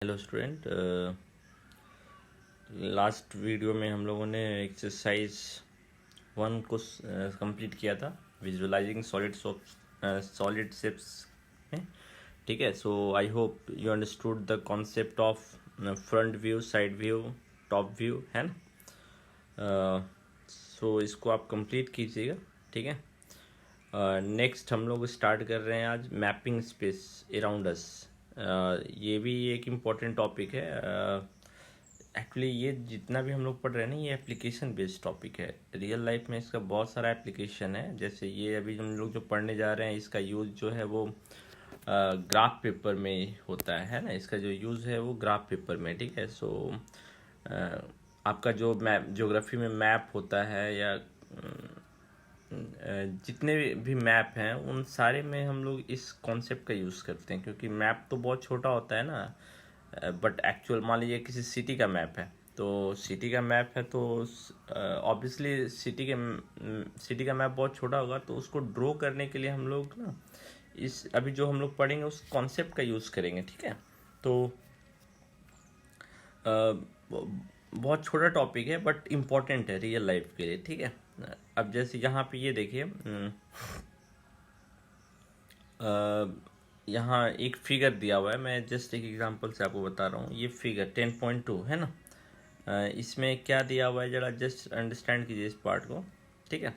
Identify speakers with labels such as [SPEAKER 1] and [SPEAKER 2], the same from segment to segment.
[SPEAKER 1] Hello student, last video में हम लोगों ने एक्सरसाइज 1 को कंप्लीट किया था, विजुअलाइजिंग सॉलिड शेप्स में। ठीक है, so I hope you understood the concept of front view, side view, top view, है ना। सो इसको आप कंप्लीट कीजिएगा। ठीक है, नेक्स्ट हम लोग स्टार्ट कर रहे हैं आज मैपिंग स्पेस अराउंड अस। ये भी एक इम्पॉर्टेंट टॉपिक है। एक्चुअली ये जितना भी हम लोग पढ़ रहे हैं ना, ये एप्लीकेशन बेस्ड टॉपिक है। रियल लाइफ में इसका बहुत सारा एप्लीकेशन है। जैसे ये अभी हम लोग जो पढ़ने जा रहे हैं, इसका यूज़ जो है वो ग्राफ पेपर में होता है ना। इसका जो यूज़ है वो ग्राफ पेपर में। ठीक है, सो आपका जो मैप, ज्योग्राफी में मैप होता है या जितने भी मैप हैं उन सारे में हम लोग इस कॉन्सेप्ट का यूज़ करते हैं, क्योंकि मैप तो बहुत छोटा होता है ना। बट एक्चुअल मान लीजिए किसी सिटी का मैप है, तो सिटी का मैप है तो ऑब्वियसली सिटी का मैप बहुत छोटा होगा, तो उसको ड्रॉ करने के लिए हम लोग ना इस अभी जो हम लोग पढ़ेंगे उस कॉन्सेप्ट का यूज़ करेंगे। ठीक है, तो बहुत छोटा टॉपिक है बट इम्पॉर्टेंट है रियल लाइफ के लिए। ठीक है, अब जैसे यहाँ पे ये देखिए, यहाँ एक फिगर दिया हुआ है। मैं जस्ट एक एग्जांपल से आपको बता रहा हूँ। ये फिगर 10.2 है ना। इसमें क्या दिया हुआ है, जरा जस्ट अंडरस्टैंड कीजिए इस पार्ट को। ठीक है,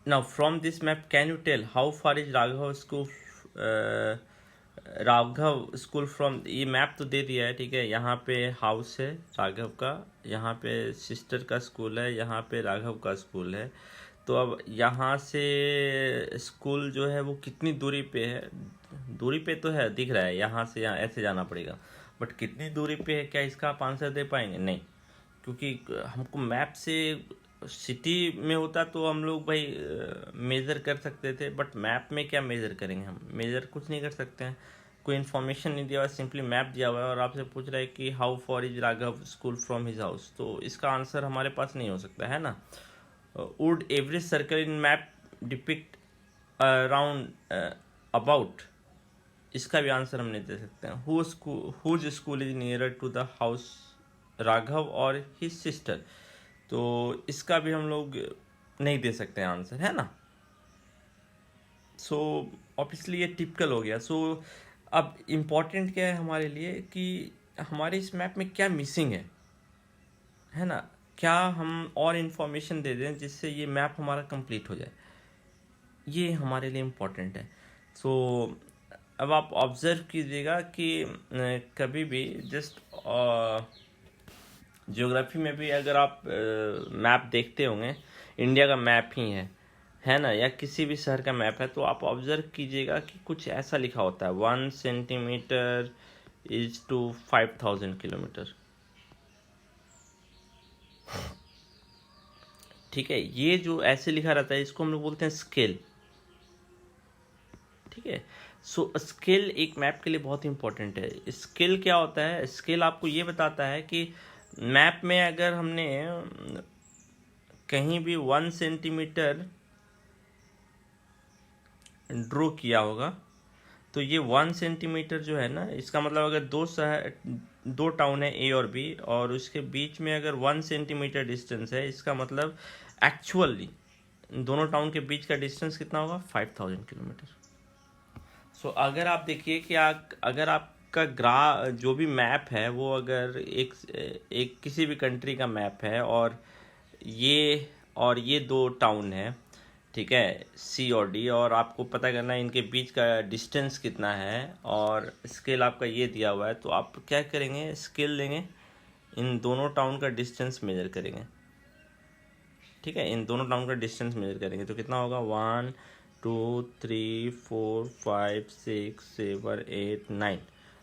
[SPEAKER 1] now from this map can you tell how far is Raghav school from. ये मैप तो दे दिया है। ठीक है, यहाँ पे हाउस है राघव का, यहाँ पे सिस्टर का स्कूल है, यहाँ पे राघव का स्कूल है। तो अब यहाँ से स्कूल जो है वो कितनी दूरी पे है, दूरी पे तो है, दिख रहा है, यहाँ से यहाँ ऐसे जाना पड़ेगा, बट कितनी दूरी पे है, क्या इसका आप आंसर दे पाएंगे? नहीं, क्योंकि हमको मैप से सिटी में होता तो हम लोग भाई मेज़र कर सकते थे, बट मैप में क्या मेज़र करेंगे? हम मेज़र कुछ नहीं कर सकते हैं। कोई इन्फॉर्मेशन नहीं दिया हुआ, सिंपली मैप दिया हुआ है और आपसे पूछ रहा है कि how for is Raghav school from his house, तो इसका आंसर हमारे पास नहीं हो सकता है ना। Would every circle in map depict around about, इसका भी आंसर हम नहीं दे सकते हैं। Whose school is nearer to the house Raghav और हिज सिस्टर, तो इसका भी हम लोग नहीं दे सकते हैं आंसर, है ना। सो ऑब्वियसली ये टिपिकल हो गया। सो अब इम्पॉर्टेंट क्या है हमारे लिए कि हमारे इस मैप में क्या मिसिंग है ना। क्या हम और इन्फॉर्मेशन दे दें जिससे ये मैप हमारा कंप्लीट हो जाए, ये हमारे लिए इम्पॉर्टेंट है। सो अब आप ऑब्जर्व कीजिएगा कि कभी भी जस्ट ज्योग्राफी में भी अगर आप मैप देखते होंगे, इंडिया का मैप ही है ना, या किसी भी शहर का मैप है, तो आप ऑब्जर्व कीजिएगा कि कुछ ऐसा लिखा होता है 1 सेंटीमीटर इज टू 5000 किलोमीटर। ठीक है, ये जो ऐसे लिखा रहता है इसको हम लोग बोलते हैं स्केल। ठीक है, सो स्केल एक मैप के लिए बहुत इंपॉर्टेंट है। स्केल क्या होता है? स्केल आपको ये बताता है कि मैप में अगर हमने कहीं भी 1 सेंटीमीटर ड्रॉ किया होगा, तो ये 1 सेंटीमीटर जो है ना, इसका मतलब अगर दो टाउन है ए और बी और उसके बीच में अगर 1 सेंटीमीटर डिस्टेंस है, इसका मतलब एक्चुअली दोनों टाउन के बीच का डिस्टेंस कितना होगा? 5000 किलोमीटर। सो अगर आप देखिए कि अगर आपका जो भी मैप है वो अगर एक किसी भी कंट्री का मैप है और ये दो टाउन है, ठीक है, सी और डी, और आपको पता करना है इनके बीच का डिस्टेंस कितना है और स्केल आपका ये दिया हुआ है, तो आप क्या करेंगे? स्केल लेंगे, इन दोनों टाउन का डिस्टेंस मेजर करेंगे। ठीक है, इन दोनों टाउन का डिस्टेंस मेजर करेंगे तो कितना होगा? 1 2 3 4 5 6 7 8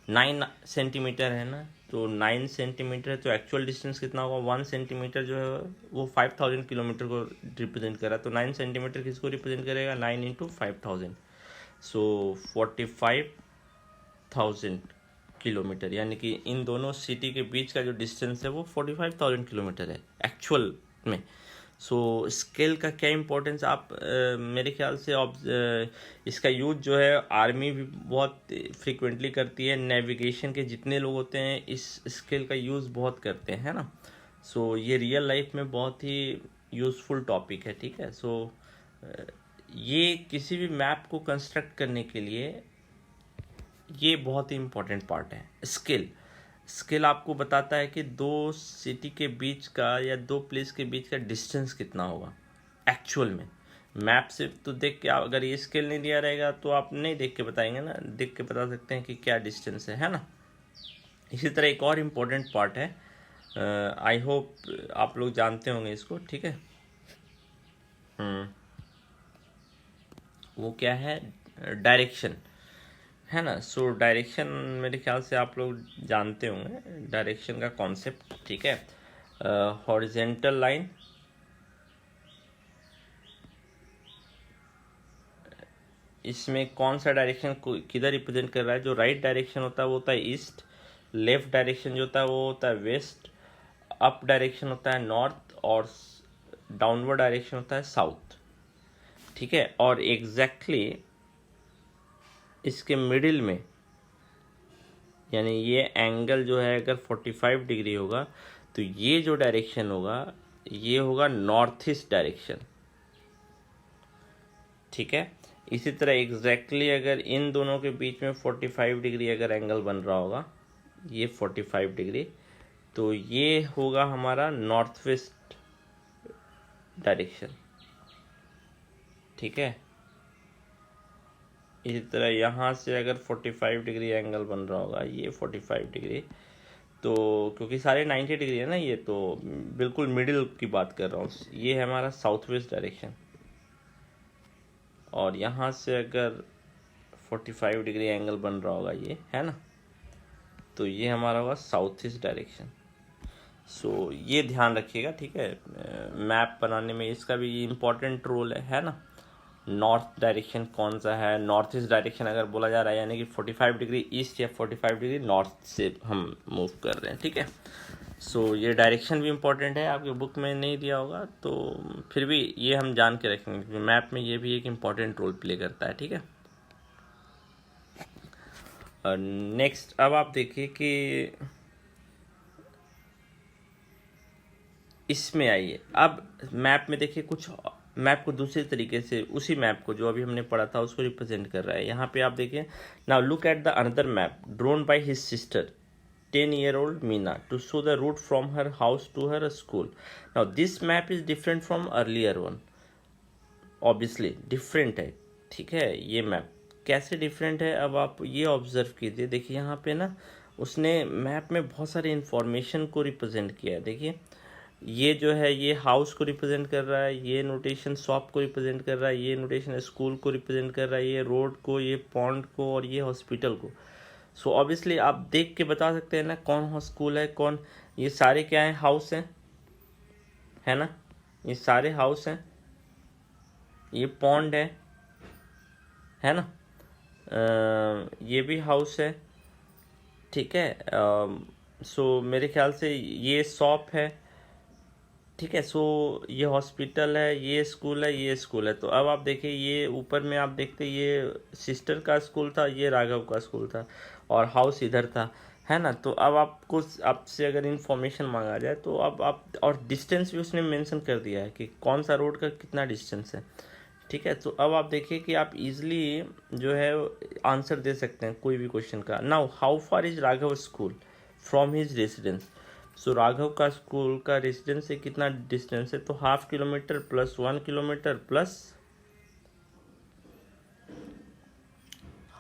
[SPEAKER 1] 9 सेंटीमीटर है ना, तो 9 सेंटीमीटर है, तो एक्चुअल डिस्टेंस कितना होगा? 1 सेंटीमीटर जो है वो 5000 किलोमीटर को रिप्रेजेंट कर रहा है, तो 9 सेंटीमीटर किसको रिप्रेजेंट करेगा? 9 इंटू 5000, सो 45,000 किलोमीटर, यानी कि इन दोनों सिटी के बीच का जो डिस्टेंस है वो 45,000 किलोमीटर है एक्चुअल में। सो स्किल का क्या इम्पोर्टेंस आप मेरे ख्याल से इसका यूज जो है आर्मी भी बहुत फ्रिक्वेंटली करती है, नेविगेशन के जितने लोग होते हैं इस स्किल का यूज़ बहुत करते हैं, है ना। सो ये रियल लाइफ में बहुत ही यूज़फुल टॉपिक है, ठीक है। सो ये किसी भी मैप को कंस्ट्रक्ट करने के लिए ये बहुत ही इम्पोर्टेंट पार्ट है। स्किल आपको बताता है कि दो सिटी के बीच का या दो प्लेस के बीच का डिस्टेंस कितना होगा एक्चुअल में। मैप से तो देख के अगर ये स्किल नहीं दिया रहेगा तो आप नहीं देख के बताएंगे ना, देख के बता सकते हैं कि क्या डिस्टेंस है ना। इसी तरह एक और इम्पोर्टेंट पार्ट है, आई होप आप लोग जानते होंगे इसको, ठीक है। वो क्या है, डायरेक्शन, है ना। सो डायरेक्शन मेरे ख्याल से आप लोग जानते होंगे डायरेक्शन का कॉन्सेप्ट, ठीक है। हॉरिजेंटल लाइन, इसमें कौन सा डायरेक्शन किधर रिप्रेजेंट कर रहा है। जो राइट डायरेक्शन होता है वो होता है ईस्ट, लेफ्ट डायरेक्शन जो होता है वो होता है वेस्ट, अप डायरेक्शन होता है नॉर्थ और डाउनवर्ड डायरेक्शन होता है साउथ, ठीक है। और एग्जैक्टली इसके मिडिल में यानी ये एंगल जो है अगर 45 डिग्री होगा तो ये जो डायरेक्शन होगा ये होगा नॉर्थ ईस्ट डायरेक्शन, ठीक है। इसी तरह एग्जैक्टली अगर इन दोनों के बीच में 45 डिग्री अगर एंगल बन रहा होगा, ये 45 डिग्री, तो ये होगा हमारा नॉर्थ वेस्ट डायरेक्शन, ठीक है। इसी तरह यहाँ से अगर 45 डिग्री एंगल बन रहा होगा, ये 45 डिग्री, तो क्योंकि सारे 90 डिग्री है ना, ये तो बिल्कुल मिडिल की बात कर रहा हूँ, ये है हमारा साउथ वेस्ट डायरेक्शन। और यहाँ से अगर 45 डिग्री एंगल बन रहा होगा, ये है ना, तो ये हमारा होगा साउथ ईस्ट डायरेक्शन। सो ये ध्यान रखिएगा, ठीक है। मैप बनाने में इसका भी इम्पोर्टेंट रोल है ना। नॉर्थ डायरेक्शन कौन सा है, नॉर्थ ईस्ट डायरेक्शन अगर बोला जा रहा है यानी कि 45 डिग्री ईस्ट या 45 डिग्री नॉर्थ से हम मूव कर रहे हैं, ठीक है। सो ये डायरेक्शन भी इम्पोर्टेंट है, आपके बुक में नहीं दिया होगा तो फिर भी ये हम जान के रखेंगे क्योंकि मैप में ये भी एक इम्पॉर्टेंट रोल प्ले करता है, ठीक है। और नेक्स्ट अब आप देखिए कि इसमें आइए, अब मैप में देखिए कुछ मैप को दूसरे तरीके से उसी मैप को जो अभी हमने पढ़ा था उसको रिप्रेजेंट कर रहा है। यहाँ पे आप देखिए, now look at the another map drone by his sister 10-year-old Meena to show the route from her house to her school. Now this map is different from earlier one. Obviously different है, ठीक है। ये map कैसे different है अब आप ये observe कीजिए। देखिए यहाँ पे ना उसने मैप में बहुत सारे इंफॉर्मेशन को रिप्रेजेंट किया है। देखिए ये जो है ये हाउस को रिप्रेजेंट कर रहा है, ये नोटेशन शॉप को रिप्रेजेंट कर रहा है, ये नोटेशन स्कूल को रिप्रेजेंट कर रहा है, ये रोड को, ये पॉन्ड को और ये हॉस्पिटल को। सो ऑब्वियसली आप देख के बता सकते हैं ना कौन स्कूल है कौन, ये सारे क्या है, हाउस हैं, है ना, ये सारे हाउस हैं, ये पॉन्ड है ना, ये भी हाउस है, ठीक है। सो मेरे ख्याल से ये शॉप है, ठीक है। सो ये हॉस्पिटल है, ये स्कूल है, ये स्कूल है। तो अब आप देखिए ये ऊपर में आप देखते ये सिस्टर का स्कूल था, ये राघव का स्कूल था और हाउस इधर था, है ना। तो अब आपको आपसे अगर इन्फॉर्मेशन मांगा जाए तो अब आप, और डिस्टेंस भी उसने मेंशन कर दिया है कि कौन सा रोड का कितना डिस्टेंस है, ठीक है। तो अब आप देखिए कि आप इजीली जो है आंसर दे सकते हैं कोई भी क्वेश्चन का। Now how far is Raghav school from his residence. So Raghav का स्कूल का रेसिडेंस से कितना डिस्टेंस है, तो 1/2 kilometre plus 1 kilometre plus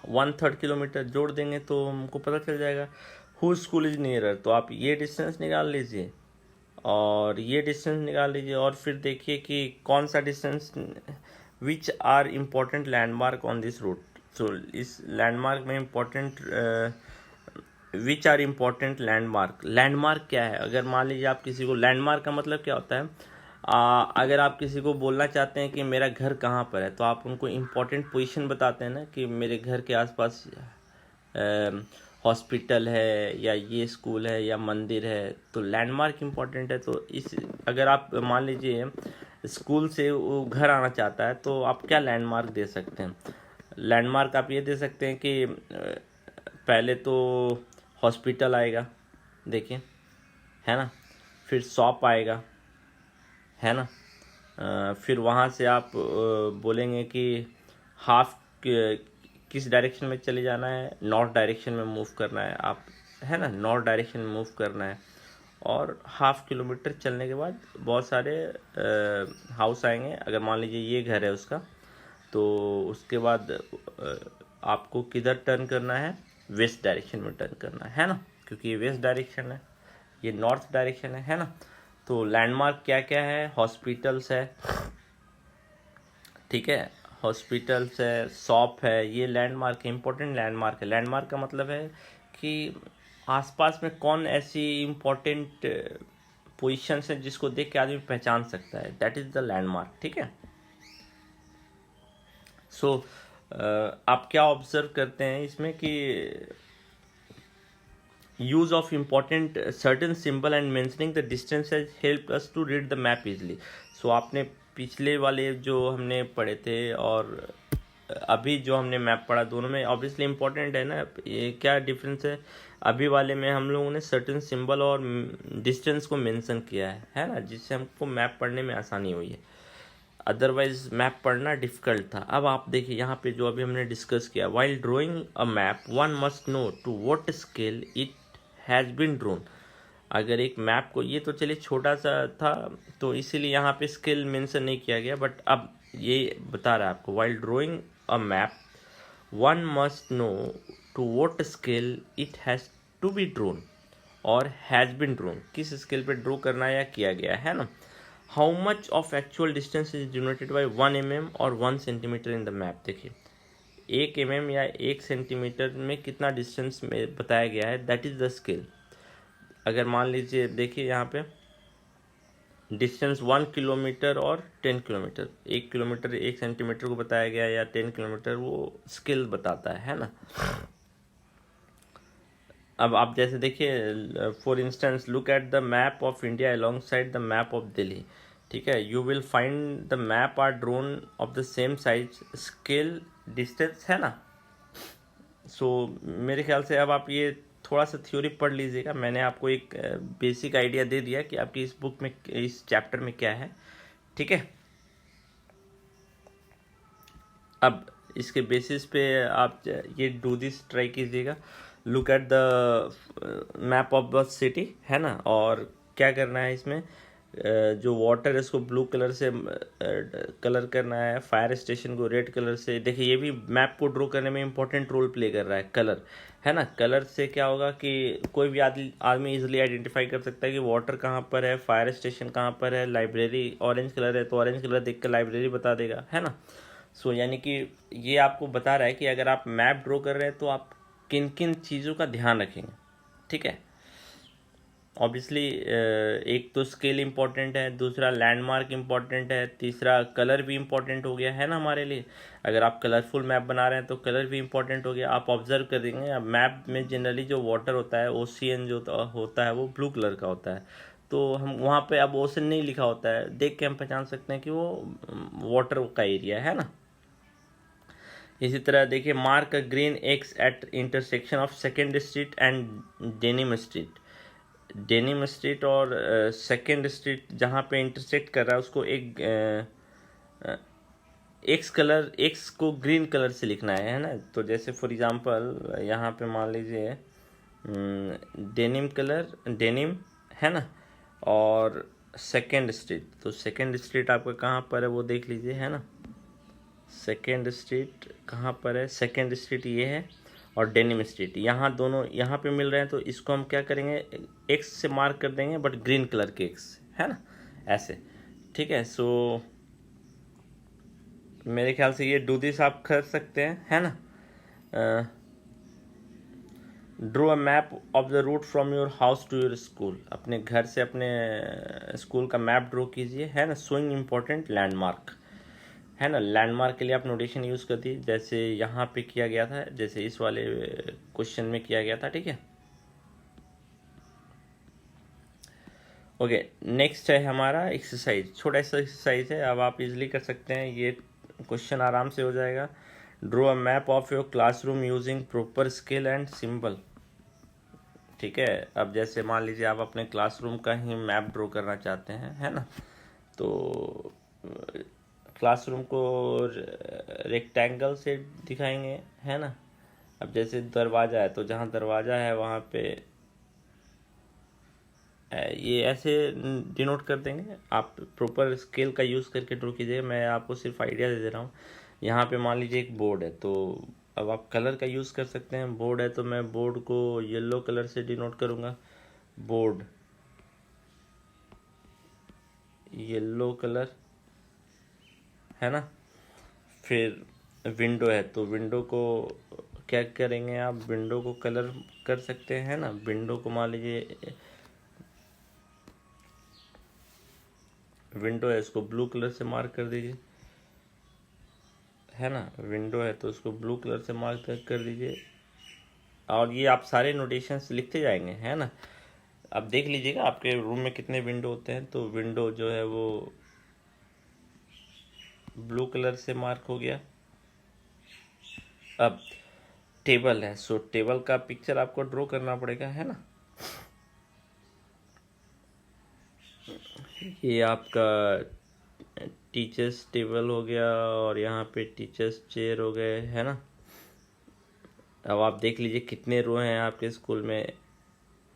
[SPEAKER 1] 1/3 kilometre जोड़ देंगे तो हमको पता चल जाएगा हु स्कूल इज नियरर। तो आप ये डिस्टेंस निकाल लीजिए और ये डिस्टेंस निकाल लीजिए और फिर देखिए कि कौन सा distance, which are important landmark on this route. So इस लैंडमार्क में important which are important landmark. Landmark क्या है, अगर मान लीजिए आप किसी को, लैंडमार्क का मतलब क्या होता है, अगर आप किसी को बोलना चाहते हैं कि मेरा घर कहाँ पर है तो आप उनको इम्पोर्टेंट पोजीशन बताते हैं ना कि मेरे घर के आसपास हॉस्पिटल है या ये स्कूल है या मंदिर है, तो लैंडमार्क इम्पोर्टेंट है। तो इस अगर आप मान लीजिए स्कूल से वो घर आना चाहता है तो आप क्या लैंडमार्क दे सकते हैं? लैंडमार्क आप ये दे सकते हैं कि पहले तो हॉस्पिटल आएगा, देखिए, है ना, फिर शॉप आएगा, है ना, फिर वहाँ से आप बोलेंगे कि हाफ किस डायरेक्शन में चले जाना है, नॉर्थ डायरेक्शन में मूव करना है आप, है ना, नॉर्थ डायरेक्शन में मूव करना है। और हाफ किलोमीटर चलने के बाद बहुत सारे हाउस आएंगे। अगर मान लीजिए ये घर है उसका, तो उसके बाद आपको किधर टर्न करना है, वेस्ट डायरेक्शन में टर्न करना है ना, क्योंकि ये वेस्ट डायरेक्शन है, ये नॉर्थ डायरेक्शन है ना। तो लैंडमार्क क्या क्या है? हॉस्पिटल्स है, ठीक है, हॉस्पिटल्स है, शॉप है, ये लैंडमार्क है, इंपॉर्टेंट लैंडमार्क है। लैंडमार्क का मतलब है कि आसपास में कौन ऐसी इम्पोर्टेंट पोजीशंस है जिसको देख के आदमी पहचान सकता है, दैट इज द लैंडमार्क, ठीक है। सो आप क्या ऑब्जर्व करते हैं इसमें कि use of important certain symbol and mentioning the distance has helped us to read the map easily। so आपने पिछले वाले जो हमने पढ़े थे और अभी जो हमने मैप पढ़ा, दोनों में ऑब्वियसली इंपॉर्टेंट है ना। ये क्या डिफरेंस है? अभी वाले में हम लोगों ने सर्टेन सिंबल और डिस्टेंस को मेंशन किया है ना, जिससे हमको मैप पढ़ने में आसानी हुई है, अदरवाइज मैप पढ़ना डिफिकल्ट था। अब आप देखिए यहाँ पे जो अभी हमने डिस्कस किया, while drawing a map one must know to what scale it has been drawn. अगर एक मैप को, ये तो चलिए छोटा सा था तो इसीलिए यहाँ पे स्केल मेंशन नहीं किया गया, बट अब ये बता रहा है आपको, while drawing a map one must know to what scale it has to be drawn और हैज़ बीन ड्रोन, किस स्केल पे ड्रो करना या किया गया है ना। How much of actual distance is denoted by 1 mm और 1 सेंटीमीटर इन द मैप। देखिए 1 mm या 1 सेंटीमीटर में कितना डिस्टेंस में बताया गया है, दैट इज़ द स्केल। अगर मान लीजिए देखिए यहाँ पे डिस्टेंस 1 किलोमीटर और 10 किलोमीटर, 1 किलोमीटर 1 सेंटीमीटर को बताया गया या 10 किलोमीटर, वो स्केल बताता है ना। अब आप जैसे देखिए, for instance look at the map of India alongside the map of Delhi, ठीक है, you will find the map are drawn of the same size, scale, distance, है ना। सो मेरे ख्याल से अब आप ये थोड़ा सा थ्योरी पढ़ लीजिएगा। मैंने आपको एक बेसिक आइडिया दे दिया कि आपकी इस बुक में, इस चैप्टर में क्या है, ठीक है। अब इसके बेसिस पे आप ये डू दिस ट्राई कीजिएगा, look at the map of the city, है ना, और क्या करना है इसमें, जो वाटर है इसको ब्लू कलर से कलर करना है, फायर स्टेशन को रेड कलर से। देखिए ये भी मैप को ड्रॉ करने में इंपॉर्टेंट रोल प्ले कर रहा है, कलर, है ना। कलर से क्या होगा कि कोई भी आदमी इजीली आइडेंटिफाई कर सकता है कि वाटर कहाँ पर है, फायर स्टेशन कहाँ पर है, लाइब्रेरी ऑरेंज कलर है तो ऑरेंज कलर देख कर लाइब्रेरी बता देगा, है ना। सो यानी कि ये आपको बता रहा है कि अगर आप मैप ड्रॉ कर रहे हैं तो आप किन किन चीज़ों का ध्यान रखेंगे, ठीक है। ऑब्वियसली एक तो स्केल इम्पोर्टेंट है, दूसरा लैंडमार्क इम्पोर्टेंट है, तीसरा कलर भी इम्पोर्टेंट हो गया, है ना हमारे लिए। अगर आप कलरफुल मैप बना रहे हैं तो कलर भी इम्पोर्टेंट हो गया। आप ऑब्जर्व कर देंगे, अब मैप में जनरली जो वाटर होता है, ओशियन जो होता है वो ब्लू कलर का होता है, तो हम वहाँ पे अब ओशन नहीं लिखा होता है, देख के हम पहचान सकते हैं कि वो वाटर का एरिया है ना। इसी तरह देखिए, mark a green X at intersection of second street and Denim street. Denim street और सेकेंड स्ट्रीट जहाँ पे इंटरसेक्ट कर रहा है उसको एक एक्स को ग्रीन कलर से लिखना है ना। तो जैसे फॉर एग्जांपल यहाँ पे मान लीजिए डेनिम कलर, डेनिम, है ना, और सेकेंड स्ट्रीट, तो सेकेंड स्ट्रीट आपका कहाँ पर है वो देख लीजिए, है ना। सेकेंड स्ट्रीट कहाँ पर है, सेकेंड स्ट्रीट ये है, और डेनिम स्ट्रीट, यहाँ दोनों यहाँ पे मिल रहे हैं, तो इसको हम क्या करेंगे, एक्स से मार्क कर देंगे, बट ग्रीन कलर के एक्स, है ना, ऐसे, ठीक है। सो मेरे ख्याल से ये डू दिस आप कर सकते हैं, है ना। Draw a map of the route from your house to your school, अपने घर से अपने स्कूल का मैप ड्रॉ कीजिए, है ना, शोइंग इम्पोर्टेंट लैंडमार्क, है ना। लैंडमार्क के लिए आप नोटेशन यूज़ कर दी, जैसे यहाँ पे किया गया था, जैसे इस वाले क्वेश्चन में किया गया था, ठीक है। ओके, नेक्स्ट है हमारा एक्सरसाइज, छोटा सा एक्सरसाइज है, अब आप इजीली कर सकते हैं, ये क्वेश्चन आराम से हो जाएगा। Draw a map of your classroom using proper scale and symbol. ठीक है, अब जैसे मान लीजिए आप अपने क्लासरूम का ही मैप ड्रॉ करना चाहते हैं, है ना। तो क्लासरूम को रेक्टेंगल से दिखाएंगे, है ना। अब जैसे दरवाज़ा है, तो जहाँ दरवाज़ा है वहाँ पे ये ऐसे डिनोट कर देंगे। आप प्रॉपर स्केल का यूज़ करके ड्रॉ कीजिए, मैं आपको सिर्फ आइडिया दे रहा हूँ। यहाँ पे मान लीजिए एक बोर्ड है, तो अब आप कलर का यूज़ कर सकते हैं। बोर्ड है तो मैं बोर्ड को येलो कलर से डिनोट करूँगा, बोर्ड येलो कलर, है ना। फिर विंडो है तो विंडो को क्या करेंगे आप, विंडो को कलर कर सकते हैं ना। विंडो को मान लीजिए विंडो है, इसको ब्लू कलर से मार्क कर दीजिए, है ना। विंडो है तो उसको ब्लू कलर से मार्क कर दीजिए, और ये आप सारे नोटेशंस लिखते जाएंगे, है ना। अब देख लीजिएगा आपके रूम में कितने विंडो होते हैं, तो विंडो जो है वो ब्लू कलर से मार्क हो गया। अब टेबल है, सो टेबल का पिक्चर आपको ड्रॉ करना पड़ेगा, है ना। ये आपका टीचर्स टेबल हो गया, और यहाँ पे टीचर्स चेयर हो गए, है ना। अब आप देख लीजिए कितने रो हैं आपके स्कूल में,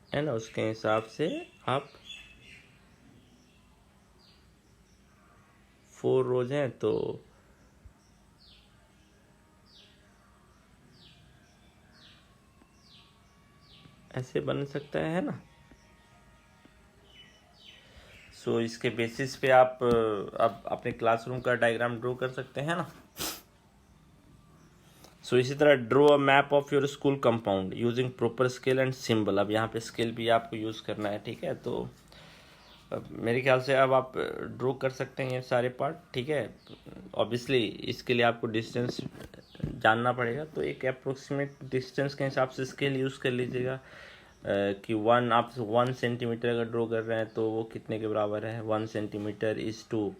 [SPEAKER 1] है ना, उसके हिसाब से आप 4 रोज हैं तो ऐसे बन सकता है ना। सो इसके बेसिस पे आप अब अपने क्लासरूम का डायग्राम ड्रॉ कर सकते हैं ना। सो इसी तरह draw a map of your school compound using proper scale and symbol. अब यहाँ पे स्केल भी आपको यूज़ करना है, ठीक है। तो अब मेरे ख्याल से अब आप ड्रॉ कर सकते हैं ये सारे पार्ट, ठीक है। ऑब्वियसली इसके लिए आपको डिस्टेंस जानना पड़ेगा, तो एक अप्रोक्सीमेट डिस्टेंस के हिसाब से स्केल यूज़ कर लीजिएगा। कि आप 1 सेंटीमीटर अगर ड्रॉ कर रहे हैं तो वो कितने के बराबर है, 1 सेंटीमीटर इज टू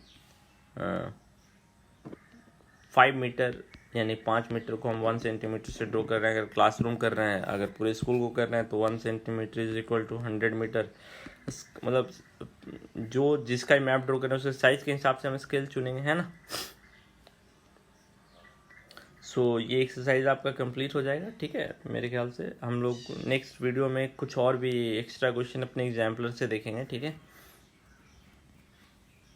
[SPEAKER 1] 5 मीटर, यानी 5 मीटर को हम 1 सेंटीमीटर से ड्रॉ कर रहे हैं। अगर क्लासरूम कर रहे हैं, अगर पूरे स्कूल को कर रहे हैं, तो 1 centimetre is equal to 100 metre. मतलब जो जिसका मैप ड्रॉ कर रहे हैं उसके साइज के हिसाब से हम स्केल चुनेंगे, है ना। सो ये एक्सरसाइज आपका कंप्लीट हो जाएगा, ठीक है। मेरे ख्याल से हम लोग नेक्स्ट वीडियो में कुछ और भी एक्स्ट्रा क्वेश्चन अपने एग्जाम्पलर से देखेंगे, ठीक है।